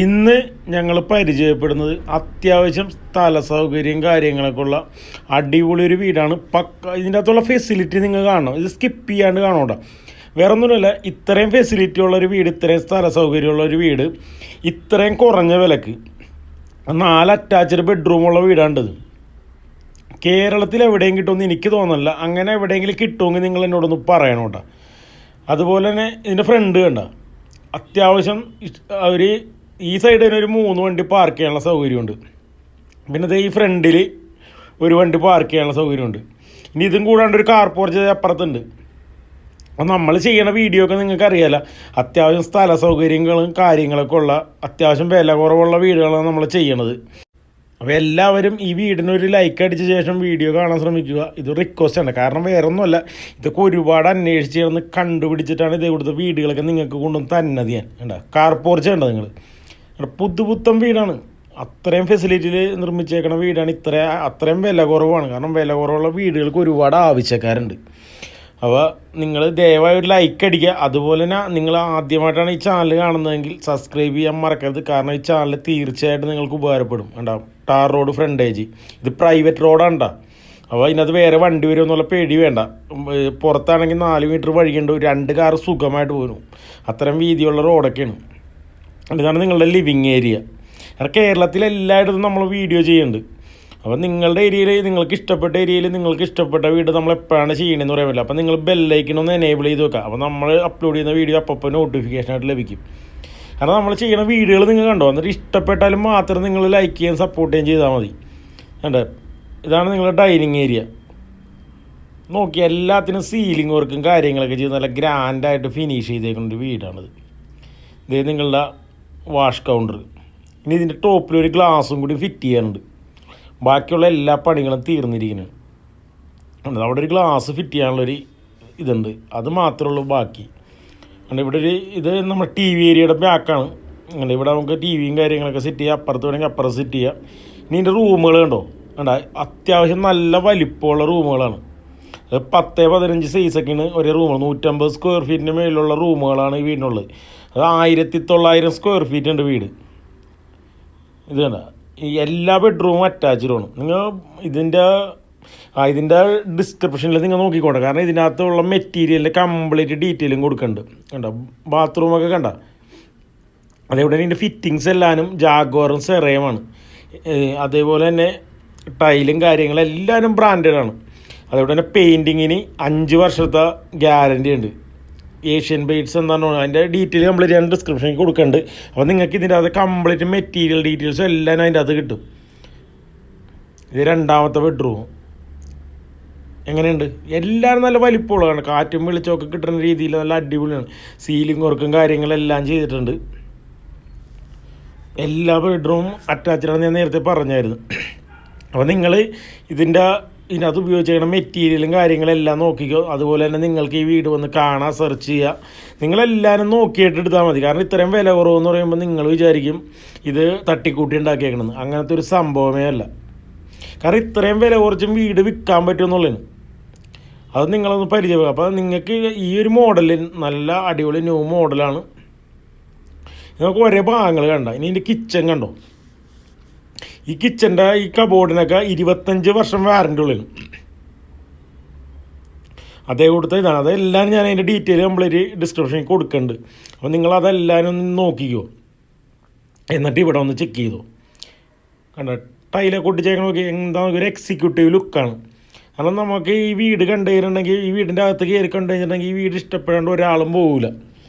ഇന്ന് ഞങ്ങൾ പരിചയപ്പെടുന്നത് അത്യാവശ്യം സ്ഥല സൗകര്യം കാര്യങ്ങളൊക്കെ ഉള്ള അടിപൊളി ഒരു വീടാണ്. ഇതിൻ്റെ അകത്തുള്ള ഫെസിലിറ്റി നിങ്ങൾ കാണണം, ഇത് സ്കിപ്പ് ചെയ്യാണ്ട് കാണോണ്ട. വേറെ ഒന്നുമില്ല, ഇത്രയും ഫെസിലിറ്റി ഉള്ളൊരു വീട്, ഇത്രയും സ്ഥല സൗകര്യമുള്ള ഒരു വീട്, ഇത്രയും കുറഞ്ഞ വിലക്ക് 4 അറ്റാച്ച്ഡ് ബെഡ്റൂമുള്ള വീടാണ്ടത്. കേരളത്തിൽ എവിടെയും കിട്ടുമെന്ന് എനിക്ക് തോന്നുന്നില്ല. അങ്ങനെ എവിടെയെങ്കിലും കിട്ടുമെങ്കിൽ നിങ്ങൾ എന്നോടൊന്ന് പറയണം കേട്ടോ. അതുപോലെ തന്നെ ഇതിൻ്റെ ഫ്രണ്ട് കണ്ട, അത്യാവശ്യം അവർ ഈ സൈഡിൽ തന്നെ ഒരു 3 വണ്ടി പാർക്ക് ചെയ്യാനുള്ള സൗകര്യമുണ്ട്. പിന്നെ ഇത് ഈ ഫ്രണ്ടിൽ ഒരു വണ്ടി പാർക്ക് ചെയ്യാനുള്ള സൗകര്യമുണ്ട്. ഇനി ഇതും കൂടാണ്ട് ഒരു കാർ പോർച്ച് അപ്പുറത്തുണ്ട്. അപ്പോൾ നമ്മൾ ചെയ്യണ വീഡിയോ ഒക്കെ നിങ്ങൾക്ക് അറിയാമല്ലോ, അത്യാവശ്യം സ്ഥല സൗകര്യങ്ങളും കാര്യങ്ങളൊക്കെ ഉള്ള അത്യാവശ്യം വില കുറവുള്ള വീടുകളാണ് നമ്മൾ ചെയ്യണത്. അപ്പോൾ എല്ലാവരും ഈ വീടിനൊരു ലൈക്ക് അടിച്ച ശേഷം വീഡിയോ കാണാൻ ശ്രമിക്കുക. ഇത് റിക്വസ്റ്റാണ്, കാരണം വേറെ ഒന്നുമല്ല, ഇതൊക്കെ ഒരുപാട് അന്വേഷിച്ച് ചേർന്ന് കണ്ടുപിടിച്ചിട്ടാണ് ഇത് ഇവിടുത്തെ വീടുകളൊക്കെ നിങ്ങൾക്ക് കൊണ്ടുവന്ന് തന്നത്. ഞാൻ കണ്ട കാർ പോർച്ച് കണ്ട നിങ്ങൾ, പുതുപുത്തൻ വീടാണ്, അത്രയും ഫെസിലിറ്റിയിൽ നിർമ്മിച്ചേക്കണ വീടാണ്. അത്രയും വില കുറവാണ്, കാരണം വില കുറവുള്ള വീടുകൾക്ക് ഒരുപാട് ആവശ്യക്കാരുണ്ട്. അപ്പോൾ നിങ്ങൾ ദയവായി ഒരു ലൈക്ക് അടിക്കുക. അതുപോലെ തന്നെ നിങ്ങൾ ആദ്യമായിട്ടാണ് ഈ ചാനൽ കാണുന്നതെങ്കിൽ സബ്സ്ക്രൈബ് ചെയ്യാൻ മറക്കരുത്, കാരണം ഈ ചാനൽ തീർച്ചയായിട്ടും നിങ്ങൾക്ക് ഉപകാരപ്പെടും. ഉണ്ടാവും ടാർ റോഡ് ഫ്രണ്ടേജ്, ഇത് പ്രൈവറ്റ് റോഡാണ് കേട്ടോ. അപ്പോൾ ഇതിനകത്ത് വേറെ വണ്ടി വരുമെന്നുള്ള പേടി വേണ്ട. പുറത്താണെങ്കിൽ 4 മീറ്റർ വഴിയുണ്ട്, 2 കാർ സുഖമായിട്ട് പോരും. അത്രയും വീതിയുള്ള റോഡൊക്കെയാണ്. ഇതാണ് നിങ്ങളുടെ ലിവിങ് ഏരിയ. കാരണം കേരളത്തിൽ എല്ലായിടത്തും നമ്മൾ വീഡിയോ ചെയ്യുന്നുണ്ട്. അപ്പോൾ നിങ്ങളുടെ ഏരിയയിൽ, നിങ്ങൾക്ക് ഇഷ്ടപ്പെട്ട ഏരിയയിൽ നിങ്ങൾക്ക് ഇഷ്ടപ്പെട്ട വീട് നമ്മൾ എപ്പോഴാണ് ചെയ്യണമെന്ന് പറയാൻ പറ്റില്ല. അപ്പോൾ നിങ്ങൾ ബെല്ലൈക്കണൊന്ന് എനേബിൾ ചെയ്ത് വെക്കുക. അപ്പോൾ നമ്മൾ അപ്ലോഡ് ചെയ്യുന്ന വീഡിയോ അപ്പോൾ നോട്ടിഫിക്കേഷനായിട്ട് ലഭിക്കും. കാരണം നമ്മൾ ചെയ്യുന്ന വീഡിയോകൾ നിങ്ങൾ കണ്ടോ, എന്നിട്ട് ഇഷ്ടപ്പെട്ടാലും മാത്രം നിങ്ങൾ ലൈക്ക് ചെയ്യാൻ സപ്പോർട്ട് ചെയ്യാൻ ചെയ്താൽ മതി. കണ്ടോ, ഇതാണ് നിങ്ങളുടെ ഡൈനിങ് ഏരിയ. നോക്കി എല്ലാത്തിനും സീലിംഗ് വർക്കും കാര്യങ്ങളൊക്കെ ചെയ്ത് നല്ല ഗ്രാൻഡായിട്ട് ഫിനിഷ് ചെയ്തേക്കുന്ന ഒരു വീടാണിത്. ഇത് നിങ്ങളുടെ വാഷ് കൗണ്ടർ. ഇനി ഇതിൻ്റെ ടോപ്പിലൊരു ഗ്ലാസും കൂടി ഫിറ്റ് ചെയ്യാനുണ്ട്. ബാക്കിയുള്ള എല്ലാ പണികളും തീർന്നിരിക്കുന്നത്. അവിടെ ഒരു ഗ്ലാസ് ഫിറ്റ് ചെയ്യാനുള്ളൊരു ഇതുണ്ട്, അത് മാത്രമേ ഉള്ളൂ ബാക്കി. ഇവിടെ ഒരു ഇത് നമ്മുടെ ടി വി ഏരിയയുടെ ബാക്കാണ്. അങ്ങനെ ഇവിടെ നമുക്ക് ടി വിയും കാര്യങ്ങളൊക്കെ സെറ്റ് ചെയ്യാം. അപ്പുറത്ത് വേണമെങ്കിൽ അപ്പുറത്ത് സെറ്റ് ചെയ്യാം. ഇനി ഇതിൻ്റെ റൂമുകൾ കണ്ടോ, കണ്ട അത്യാവശ്യം നല്ല വലിപ്പമുള്ള റൂമുകളാണ്. 10-15 സൈസൊക്കെയാണ് ഒരേ റൂം. 150 സ്ക്വയർ ഫീറ്റിന് മേലുള്ള റൂമുകളാണ് ഈ വീടിനുള്ളത്. അത് 1900 സ്ക്വയർ ഫീറ്റ് ഉണ്ട് വീട്. ഇത് കണ്ട, ഈ എല്ലാ ബെഡ്റൂമും അറ്റാച്ച്ഡാണ്. നിങ്ങൾ ഇതിൻ്റെ ഡിസ്ക്രിപ്ഷനിൽ നിങ്ങൾ നോക്കിക്കോട്ടെ, കാരണം ഇതിനകത്തുള്ള മെറ്റീരിയലിൻ്റെ കംപ്ലീറ്റ് ഡീറ്റെയിലും കൊടുക്കുന്നുണ്ട്. കണ്ട ബാത്റൂമൊക്കെ കണ്ട, അതേപോലെ തന്നെ ഇതിൻ്റെ ഫിറ്റിങ്സ് എല്ലാവരും ജാഗ്വാറും സെറയുമാണ്. അതേപോലെ തന്നെ ടൈലും കാര്യങ്ങളും എല്ലാവരും ബ്രാൻഡഡാണ്. അതേപോലെ തന്നെ പെയിൻറ്റിങ്ങിന് 5 വർഷത്തെ ഗ്യാരൻറ്റി ഉണ്ട്. ഏഷ്യൻ പെയിൻറ്റ്സ് എന്താണോ അതിൻ്റെ ഡീറ്റെയിൽ കംപ്ലീറ്റ് ഞാൻ ഡിസ്ക്രിപ്ഷനിൽ കൊടുക്കുന്നുണ്ട്. അപ്പോൾ നിങ്ങൾക്ക് ഇതിൻ്റെ അകത്ത് കംപ്ലീറ്റ് മെറ്റീരിയൽ ഡീറ്റെയിൽസും എല്ലാം അതിൻ്റെ അകത്ത് കിട്ടും. ഇത് 2ാമത്തെ ബെഡ്റൂം എങ്ങനെയുണ്ട്, എല്ലാവരും നല്ല വലിപ്പമുള്ളതാണ്. കാറ്റും വെളിച്ചമൊക്കെ കിട്ടുന്ന രീതിയിൽ നല്ല അടിപൊളിയാണ്. സീലിംഗ് വർക്കും കാര്യങ്ങളെല്ലാം ചെയ്തിട്ടുണ്ട്. എല്ലാ ബെഡ്റൂമും അറ്റാച്ച്ഡാണ്, ഞാൻ നേരത്തെ പറഞ്ഞായിരുന്നു. അപ്പോൾ നിങ്ങൾ ഇതിനകത്ത് ഉപയോഗിച്ചിരിക്കുന്ന മെറ്റീരിയലും കാര്യങ്ങളെല്ലാം നോക്കിക്കോ. അതുപോലെ തന്നെ നിങ്ങൾക്ക് ഈ വീട് വന്ന് കാണാൻ സെർച്ച് ചെയ്യുക. നിങ്ങളെല്ലാവരും നോക്കിയിട്ട് എടുത്താൽ മതി. കാരണം ഇത്രയും വില കുറവെന്ന് പറയുമ്പോൾ നിങ്ങൾ വിചാരിക്കും ഇത് തട്ടിക്കൂട്ടി ഉണ്ടാക്കിയേക്കണമെന്ന്. അങ്ങനത്തെ ഒരു സംഭവമേ അല്ല. കാരണം ഇത്രയും വില കുറച്ചും വീട് വിൽക്കാൻ പറ്റുമെന്നുള്ളതാണ്. അത് നിങ്ങളൊന്ന് പരിചയപ്പെടുക. അപ്പോൾ നിങ്ങൾക്ക് ഈ ഒരു മോഡലിൽ നല്ല അടിപൊളി ന്യൂ മോഡലാണ്. നമുക്ക് ഒരേ ഭാഗങ്ങൾ കണ്ട. ഇനി ഇതിൻ്റെ കിച്ചൺ കണ്ടോ, ഈ കിച്ചൻ്റെ ഈ കബോർഡിനൊക്കെ 25 വർഷം വാറൻറ്റി ഉള്ളിൽ. അതേ കൊടുത്ത ഇതാണ്. അതെല്ലാം ഞാൻ അതിൻ്റെ ഡീറ്റെയിൽ കംപ്ലീറ്റ് ഡിസ്ക്രിപ്ഷനിൽ കൊടുക്കുന്നുണ്ട്. അപ്പോൾ നിങ്ങളതെല്ലാവരും ഒന്ന് നോക്കിക്കോ, എന്നിട്ട് ഇവിടെ ഒന്ന് ചെക്ക് ചെയ്തോ. കണ്ട ടൈലൊക്കെ ഒട്ടിച്ചേക്കാൻ നോക്കി, എന്താ ഒരു എക്സിക്യൂട്ടീവ് ലുക്കാണ്. കാരണം നമുക്ക് ഈ വീട് കണ്ടു കഴിഞ്ഞിട്ടുണ്ടെങ്കിൽ, ഈ വീടിൻ്റെ അകത്ത് കയറി കണ്ടു കഴിഞ്ഞിട്ടുണ്ടെങ്കിൽ ഈ വീട് ഇഷ്ടപ്പെടാണ്ട് ഒരാളും പോകില്ല.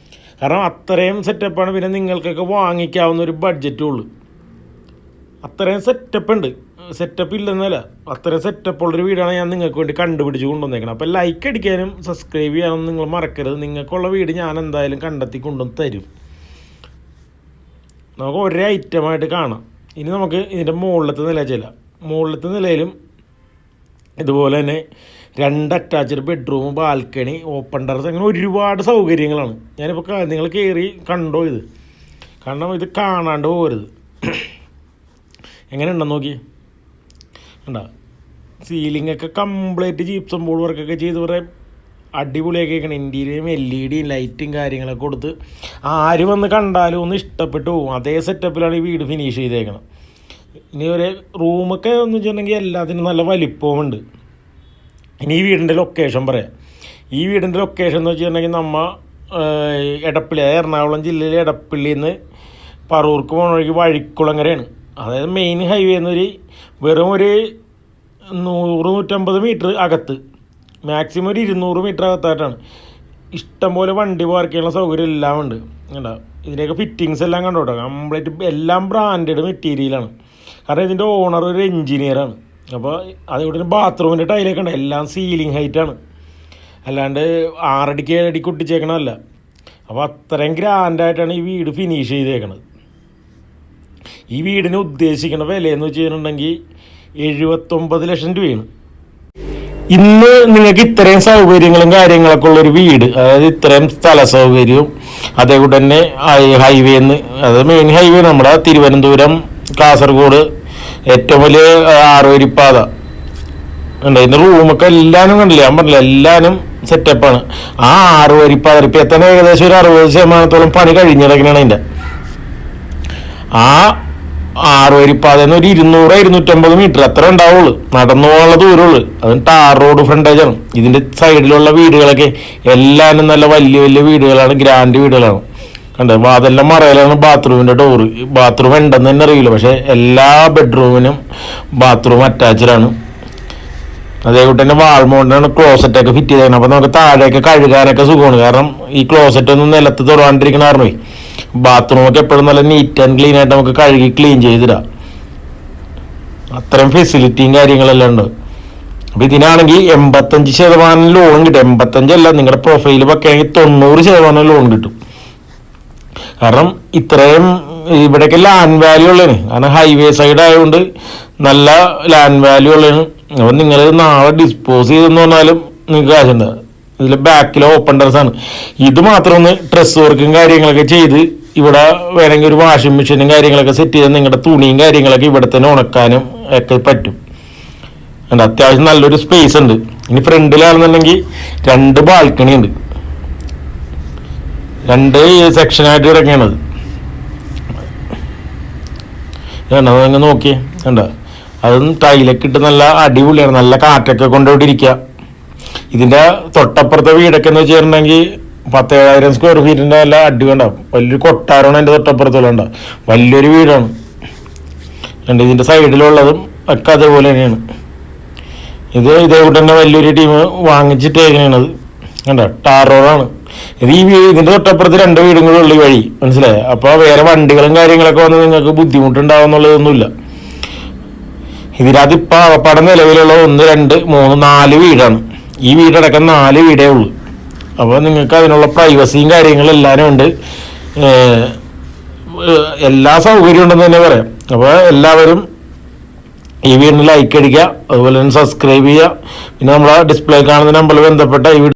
കാരണം അത്രയും സെറ്റപ്പാണ്. പിന്നെ നിങ്ങൾക്കൊക്കെ വാങ്ങിക്കാവുന്ന ഒരു ബഡ്ജറ്റും ഉള്ളൂ. അത്രയും സെറ്റപ്പ് ഉണ്ട്. സെറ്റപ്പ് ഇല്ലെന്നല്ല, അത്രയും സെറ്റപ്പുള്ളൊരു വീടാണ് ഞാൻ നിങ്ങൾക്ക് വേണ്ടി കണ്ടുപിടിച്ച് കൊണ്ടുവന്നേക്കണം. അപ്പോൾ ലൈക്ക് അടിക്കാനും സബ്സ്ക്രൈബ് ചെയ്യാനും നിങ്ങൾ മറക്കരുത്. നിങ്ങൾക്കുള്ള വീട് ഞാൻ എന്തായാലും കണ്ടെത്തി കൊണ്ടുവന്ന് തരും. നമുക്ക് ഒരേ ഐറ്റമായിട്ട് കാണാം. ഇനി നമുക്ക് ഇതിൻ്റെ മുകളിലത്തെ നില ചെല്ലാം. മുകളിലത്തെ നിലയിലും ഇതുപോലെ തന്നെ 2 attached bedroom, balcony, open terrace, അങ്ങനെ ഒരുപാട് സൗകര്യങ്ങളാണ്. ഞാനിപ്പോൾ നിങ്ങൾ കയറി കണ്ടോ ഇത്, കാരണം ഇത് കാണാണ്ട് പോകരുത്. എങ്ങനെ ഉണ്ടെന്ന് നോക്കി കണ്ട, സീലിങ്ങൊക്കെ കംപ്ലീറ്റ് ജീപ്സം ബോർഡ് വർക്കൊക്കെ ചെയ്ത് കുറേ അടിപൊളിയാക്കിയേക്കണം. ഇൻറ്റീരിയറും LED ലൈറ്റും കാര്യങ്ങളൊക്കെ കൊടുത്ത് ആര് വന്ന് കണ്ടാലും ഒന്ന് ഇഷ്ടപ്പെട്ടു പോകും. അതേ സെറ്റപ്പിലാണ് ഈ വീട് ഫിനിഷ് ചെയ്തേക്കണം. ഇനി ഒരു റൂമൊക്കെ എന്ന് വെച്ചിട്ടുണ്ടെങ്കിൽ എല്ലാത്തിനും നല്ല വലിപ്പവുമുണ്ട്. ഇനി ഈ വീടിൻ്റെ ലൊക്കേഷൻ പറയാം. ഈ വീടിൻ്റെ ലൊക്കേഷൻ എന്ന് വെച്ചിട്ടുണ്ടെങ്കിൽ എടപ്പള്ളി, അതായത് എറണാകുളം ജില്ലയിലെ എടപ്പള്ളിയിൽ നിന്ന് പറവൂർക്ക് പോകുന്ന വഴിക്ക് വഴിക്കുളങ്ങരയാണ്. അതായത് മെയിൻ ഹൈവേ എന്നൊരു വെറും ഒരു 100-150 മീറ്റർ അകത്ത്, മാക്സിമം ഒരു 200 മീറ്റർ അകത്തായിട്ടാണ്. ഇഷ്ടംപോലെ വണ്ടി പാർക്ക് ചെയ്യാനുള്ള സൗകര്യം എല്ലാം ഉണ്ട്. കണ്ടോ, ഇതിൻ്റെയൊക്കെ ഫിറ്റിങ്സ് എല്ലാം കണ്ടോട്ടോ. കംപ്ലീറ്റ് എല്ലാം ബ്രാൻഡഡ് മെറ്റീരിയലാണ്. കാരണം ഇതിൻ്റെ ഓണർ ഒരു എൻജിനീയറാണ്. അപ്പോൾ അതുകൊണ്ട് ബാത്റൂമിൻ്റെ ടൈലൊക്കെ ഉണ്ട്, എല്ലാം സീലിംഗ് ഹൈറ്റാണ്, അല്ലാണ്ട് 6 അടിക്ക് 7 അടിക്ക് ഒട്ടിച്ചേക്കണമല്ല. അപ്പോൾ അത്രയും ഗ്രാൻഡായിട്ടാണ് ഈ വീട് ഫിനിഷ് ചെയ്തേക്കണത്. ഈ വീടിന് ഉദ്ദേശിക്കുന്ന വിലയെന്ന് വെച്ച് കഴിഞ്ഞിട്ടുണ്ടെങ്കിൽ 79 ലക്ഷം രൂപയാണ്. ഇന്ന് നിങ്ങൾക്ക് ഇത്രയും സൗകര്യങ്ങളും കാര്യങ്ങളൊക്കെ ഉള്ളൊരു വീട്, അതായത് ഇത്രയും സ്ഥല സൗകര്യവും അതേകൂടെ തന്നെ ഹൈവേന്ന്, അതായത് മെയിൻ ഹൈവേ നമ്മുടെ തിരുവനന്തപുരം കാസർഗോഡ് ഏറ്റവും വലിയ 6 വരിപ്പാത ഉണ്ട്. ഇതിൻ്റെ റൂമൊക്കെ എല്ലാവരും കണ്ടില്ല, ഞാൻ പറഞ്ഞില്ല, എല്ലാവരും സെറ്റപ്പാണ്. ആ 6 വരിപ്പാത ഇപ്പം എത്ര ഏകദേശം ഒരു 60% പണി കഴിഞ്ഞിടക്കണാണ് അതിൻ്റെ. ആ 6 വരിപ്പാതെന്ന് ഒരു 200-250 മീറ്റർ അത്ര ഉണ്ടാവുള്ളൂ, നടന്നു പോകാനുള്ള ദൂരമുള്ളൂ. അത് ടാർ റോഡ് ഫ്രണ്ടേജാണ്. ഇതിൻ്റെ സൈഡിലുള്ള വീടുകളൊക്കെ എല്ലാവരും നല്ല വലിയ വലിയ വീടുകളാണ്, ഗ്രാൻഡ് വീടുകളാണ്. കണ്ടത് വാതെല്ലാം മറയിലാണ് ബാത്റൂമിൻ്റെ ഡോറ്. ബാത്റൂം ഉണ്ടെന്ന് തന്നെ അറിയില്ല, പക്ഷേ എല്ലാ ബെഡ്റൂമിനും ബാത്റൂം അറ്റാച്ച്ഡാണ്. അതേപോലെ തന്നെ വാൾമോണ്ടാണ് ക്ലോസറ്റൊക്കെ ഫിറ്റ് ചെയ്തേക്കണം. അപ്പോൾ നമുക്ക് താഴെയൊക്കെ കഴുകാനൊക്കെ സുഖമാണ്. കാരണം ഈ ക്ലോസറ്റ് ഒന്നും നിലത്ത് തൊടാണ്ടിരിക്കണ കാരണമേ ബാത്റൂമൊക്കെ എപ്പോഴും നല്ല നീറ്റ് ആൻഡ് ക്ലീൻ ആയിട്ട് നമുക്ക് കഴുകി ക്ലീൻ ചെയ്തിടാം. അത്രയും ഫെസിലിറ്റിയും കാര്യങ്ങളെല്ലാം ഉണ്ട്. അപ്പോൾ ഇതിനാണെങ്കിൽ 85% ലോൺ കിട്ടും. 85 അല്ല, നിങ്ങളുടെ പ്രൊഫൈൽ വെക്കുകയാണെങ്കിൽ 90% ലോൺ കിട്ടും. കാരണം ഇത്രയും ഇവിടെയൊക്കെ ലാൻഡ് വാല്യൂ ഉള്ളതാണ്. കാരണം ഹൈവേ സൈഡ് ആയതുകൊണ്ട് നല്ല ലാൻഡ് വാല്യൂ ഉള്ളതാണ്. അപ്പം നിങ്ങൾ നാളെ ഡിസ്പോസ് ചെയ്തെന്ന് പറഞ്ഞാലും നിങ്ങൾക്ക് കാശുണ്ട്. ഇതിൽ ബാക്കിൽ ഓപ്പൺ ടെറസാണ്. ഇത് മാത്രം ഒന്ന് ഡ്രസ് വർക്കും കാര്യങ്ങളൊക്കെ ചെയ്ത് ഇവിടെ വേണമെങ്കിൽ ഒരു വാഷിംഗ് മെഷീനും കാര്യങ്ങളൊക്കെ സെറ്റ് ചെയ്ത് നിങ്ങളുടെ തുണിയും കാര്യങ്ങളൊക്കെ ഇവിടെ തന്നെ ഉണക്കാനും ഒക്കെ പറ്റും. അത്യാവശ്യം നല്ലൊരു സ്പേസ് ഉണ്ട്. ഇനി ഫ്രണ്ടിലാണെന്നുണ്ടെങ്കിൽ 2 ബാൽക്കണി ഉണ്ട്, 2 സെക്ഷനായിട്ട് കിടക്കുകയാണത്. കണ്ടോ, നിങ്ങൾ നോക്കിയേ, കണ്ടോ, അതും ടൈലൊക്കെ ഇട്ട് നല്ല അടിപൊളിയാണ്. നല്ല കാറ്റൊക്കെ കൊണ്ടുപോയിട്ടിരിക്കുക. ഇതിൻ്റെ തൊട്ടപ്പുറത്തെ വീടൊക്കെ എന്ന് വെച്ചിട്ടുണ്ടെങ്കിൽ 10,000 സ്ക്വയർ ഫീറ്റിൻ്റെ നല്ല അടിപൊളിയുണ്ടാവും. വലിയൊരു കൊട്ടാരമാണ് എൻ്റെ തൊട്ടപ്പുറത്തുള്ള ഉണ്ടാവും. വലിയൊരു വീടാണ്. ഇതിൻ്റെ സൈഡിലുള്ളതും ഒക്കെ അതേപോലെ തന്നെയാണ്. ഇതേകൂടെ തന്നെ വലിയൊരു ടീം വാങ്ങിച്ചിട്ടേക്കണത്. കണ്ടോ, ടാർ റോഡാണ് ഇത്. ഇതിൻ്റെ തൊട്ടപ്പുറത്ത് 2 വീടും കൂടെ ഉള്ള വഴി, മനസ്സിലായോ? അപ്പോൾ വേറെ വണ്ടികളും കാര്യങ്ങളൊക്കെ വന്ന് നിങ്ങൾക്ക് ബുദ്ധിമുട്ടുണ്ടാവും എന്നുള്ളതൊന്നുമില്ല. ഇതിനകത്ത് ഇപ്പം ആകപ്പാടെ നിലവിലുള്ള 1, 2, 3, 4 വീടാണ്. ഈ വീടടക്കം 4 വീടേ ഉള്ളൂ. അപ്പോൾ നിങ്ങൾക്ക് അതിനുള്ള പ്രൈവസിയും കാര്യങ്ങളും എല്ലാവരും ഉണ്ട്, എല്ലാ സൗകര്യവും ഉണ്ടെന്ന് തന്നെ പറയാം. അപ്പോൾ എല്ലാവരും ഈ വീടിന് ലൈക്ക് അടിക്കുക, അതുപോലെ തന്നെ സബ്സ്ക്രൈബ് ചെയ്യുക. പിന്നെ നമ്മളെ ഡിസ്പ്ലേ കാണുന്ന നമ്പറിൽ ബന്ധപ്പെട്ട ഈ